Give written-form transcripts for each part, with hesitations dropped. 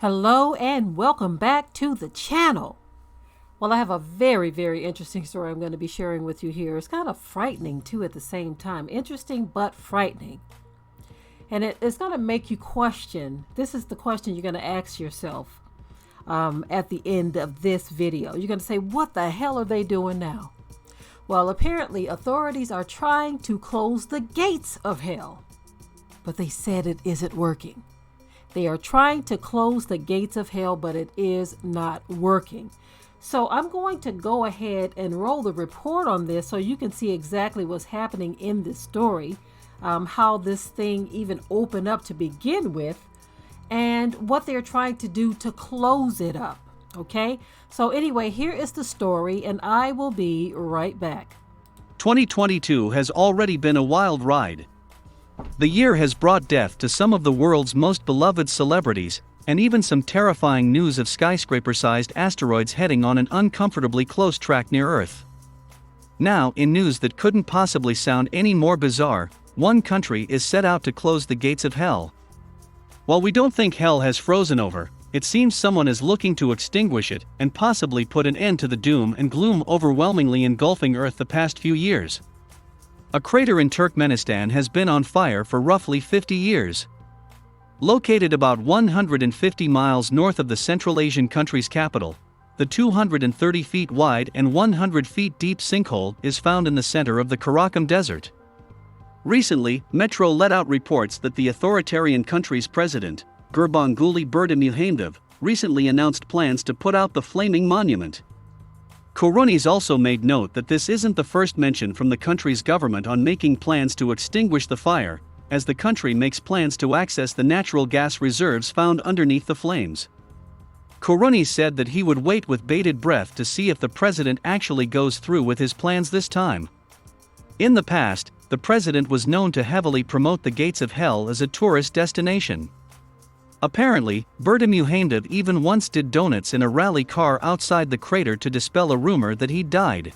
Hello and welcome back to the channel. Well, I have a very interesting story I'm going to be sharing with you here. It's kind of frightening too at the same time. Interesting but frightening. And it's going to make you question. This is the question you're going to ask yourself at the end of this video. You're going to say, what the hell are they doing now? Well, apparently authorities are trying to close the gates of hell, but they said it isn't working. They are trying to close the gates of hell, but it is not working. So I'm going to go ahead and roll the report on this so you can see exactly what's happening in this story, how this thing even opened up to begin with, and what they're trying to do to close it up. Okay, so anyway, here is the story, and I will be right back. 2022 has already been a wild ride. The year has brought death to some of the world's most beloved celebrities, and even some terrifying news of skyscraper-sized asteroids heading on an uncomfortably close track near Earth. Now, in news that couldn't possibly sound any more bizarre, one country is set out to close the gates of hell. While we don't think hell has frozen over, it seems someone is looking to extinguish it and possibly put an end to the doom and gloom overwhelmingly engulfing Earth the past few years. A crater in Turkmenistan has been on fire for roughly 50 years. Located about 150 miles north of the Central Asian country's capital, the 230 feet wide and 100 feet deep sinkhole is found in the center of the Karakum Desert. Recently, Metro let out reports that the authoritarian country's president, Gurbanguly Berdimuhamedow, recently announced plans to put out the flaming monument. Koronis also made note that this isn't the first mention from the country's government on making plans to extinguish the fire, as the country makes plans to access the natural gas reserves found underneath the flames. Koronis said that he would wait with bated breath to see if the president actually goes through with his plans this time. In the past, the president was known to heavily promote the gates of hell as a tourist destination. Apparently, Berdimuhamedow even once did donuts in a rally car outside the crater to dispel a rumor that he'd died.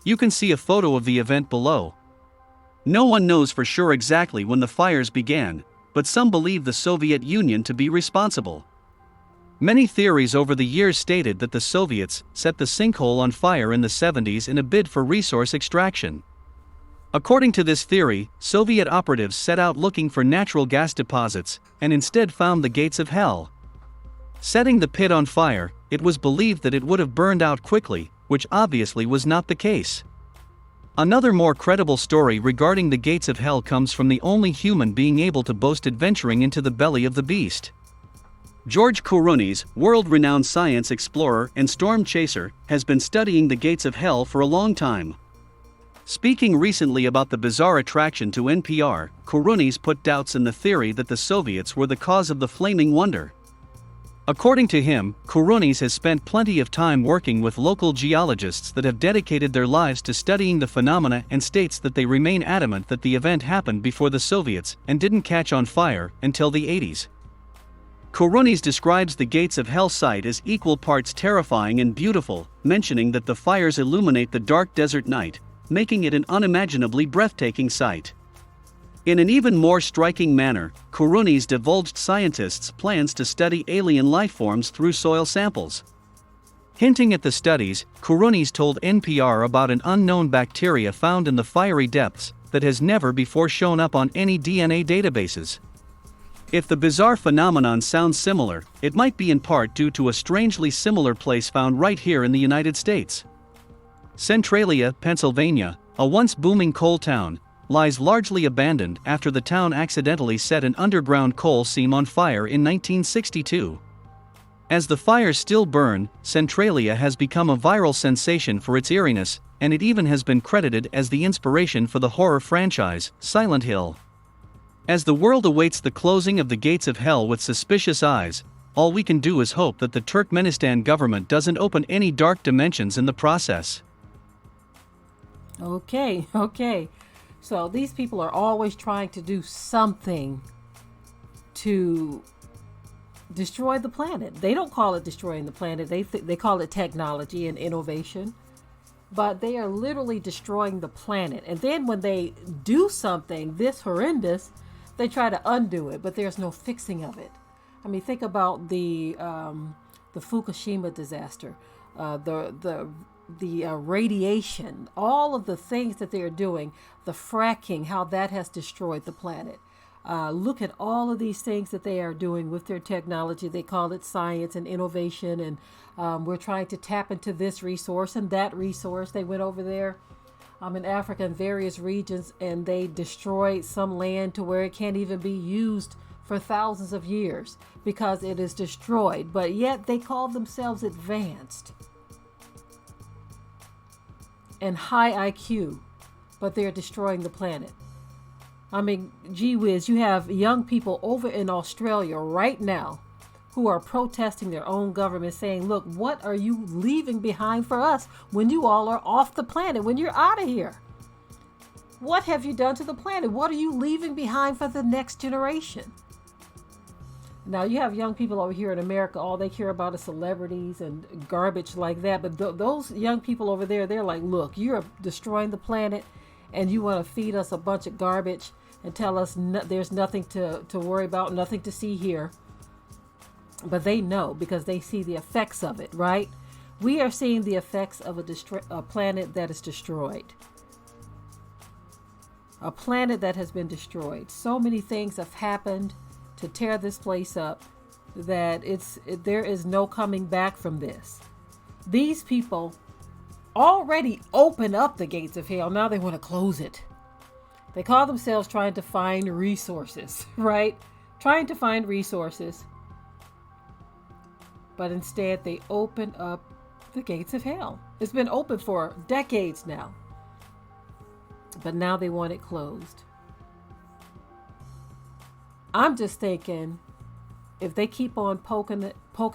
You can see a photo of the event below. No one knows for sure exactly when the fires began, but some believe the Soviet Union to be responsible. Many theories over the years stated that the Soviets set the sinkhole on fire in the 70s in a bid for resource extraction. According to this theory, Soviet operatives set out looking for natural gas deposits, and instead found the gates of hell. Setting the pit on fire, it was believed that it would have burned out quickly, which obviously was not the case. Another more credible story regarding the gates of hell comes from the only human being able to boast adventuring into the belly of the beast. George Koronis, world-renowned science explorer and storm chaser, has been studying the gates of hell for a long time. Speaking recently about the bizarre attraction to NPR, Koronis put doubts in the theory that the Soviets were the cause of the flaming wonder. According to him, Koronis has spent plenty of time working with local geologists that have dedicated their lives to studying the phenomena and states that they remain adamant that the event happened before the Soviets and didn't catch on fire until the 80s. Koronis describes the gates of hell site as equal parts terrifying and beautiful, mentioning that the fires illuminate the dark desert night, making it an unimaginably breathtaking sight. In an even more striking manner, Koronis divulged scientists' plans to study alien life forms through soil samples. Hinting at the studies, Koronis told NPR about an unknown bacteria found in the fiery depths that has never before shown up on any DNA databases. If the bizarre phenomenon sounds similar, it might be in part due to a strangely similar place found right here in the United States. Centralia, Pennsylvania, a once booming coal town, lies largely abandoned after the town accidentally set an underground coal seam on fire in 1962. As the fires still burn, Centralia has become a viral sensation for its eeriness, and it even has been credited as the inspiration for the horror franchise, Silent Hill. As the world awaits the closing of the gates of hell with suspicious eyes, all we can do is hope that the Turkmenistan government doesn't open any dark dimensions in the process. Okay. So these people are always trying to do something to destroy the planet. They don't call it destroying the planet. They call it technology and innovation. But they are literally destroying the planet. And then when they do something this horrendous, they try to undo it, but there's no fixing of it. I mean, think about the Fukushima disaster, the radiation, all of the things that they are doing, the fracking, how that has destroyed the planet. Look at all of these things that they are doing with their technology. They call it science and innovation, and we're trying to tap into this resource and that resource. They went over there in Africa in various regions, and they destroyed some land to where it can't even be used for thousands of years because it is destroyed. But yet they call themselves advanced and high IQ, but they're destroying the planet. I mean, gee whiz, you have young people over in Australia right now who are protesting their own government, saying, look, what are you leaving behind for us when you all are off the planet, when you're out of here? What have you done to the planet? What are you leaving behind for the next generation? Now, you have young people over here in America, all they care about is celebrities and garbage like that. But those young people over there, they're like, look, you're destroying the planet and you want to feed us a bunch of garbage and tell us there's nothing to worry about, nothing to see here. But they know because they see the effects of it, right? We are seeing the effects of a planet that is destroyed. A planet that has been destroyed. So many things have happened to tear this place up that there is no coming back from this. These people already opened up the gates of hell. Now they want to close it. They call themselves trying to find resources, right? Trying to find resources. But instead they open up the gates of hell. It's been open for decades now. But now they want it closed. I'm just thinking, if they keep on poking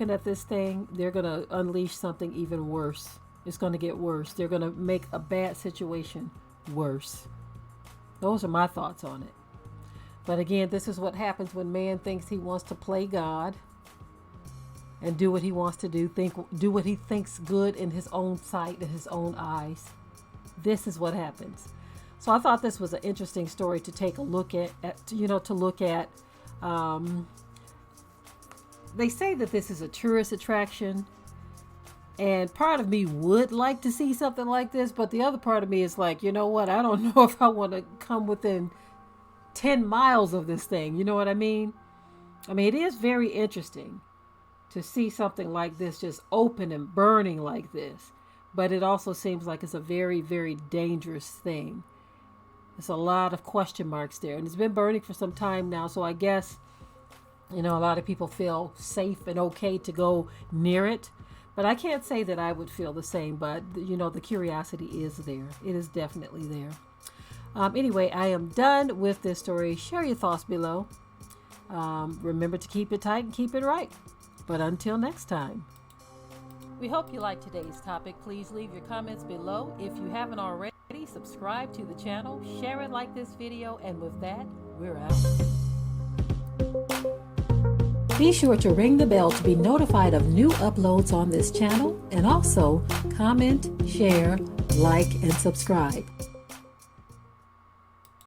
at this thing, they're going to unleash something even worse. It's going to get worse. They're going to make a bad situation worse. Those are my thoughts on it. But again, this is what happens when man thinks he wants to play God and do what he wants to do, do what he thinks good in his own sight, in his own eyes. This is what happens. So I thought this was an interesting story to take a look at. They say that this is a tourist attraction, and part of me would like to see something like this, but the other part of me is like, you know what? I don't know if I want to come within 10 miles of this thing. You know what I mean? I mean, it is very interesting to see something like this just open and burning like this, but it also seems like it's a very, very dangerous thing. There's a lot of question marks there, and it's been burning for some time now. So I guess, a lot of people feel safe and okay to go near it, but I can't say that I would feel the same. But the curiosity is there. It is definitely there. Anyway, I am done with this story. Share your thoughts below. Remember to keep it tight and keep it right. But until next time. We hope you liked today's topic. Please leave your comments below. If you haven't already, subscribe to the channel, share it like this video, and with that, we're out. Be sure to ring the bell to be notified of new uploads on this channel, and also comment, share, like, and subscribe.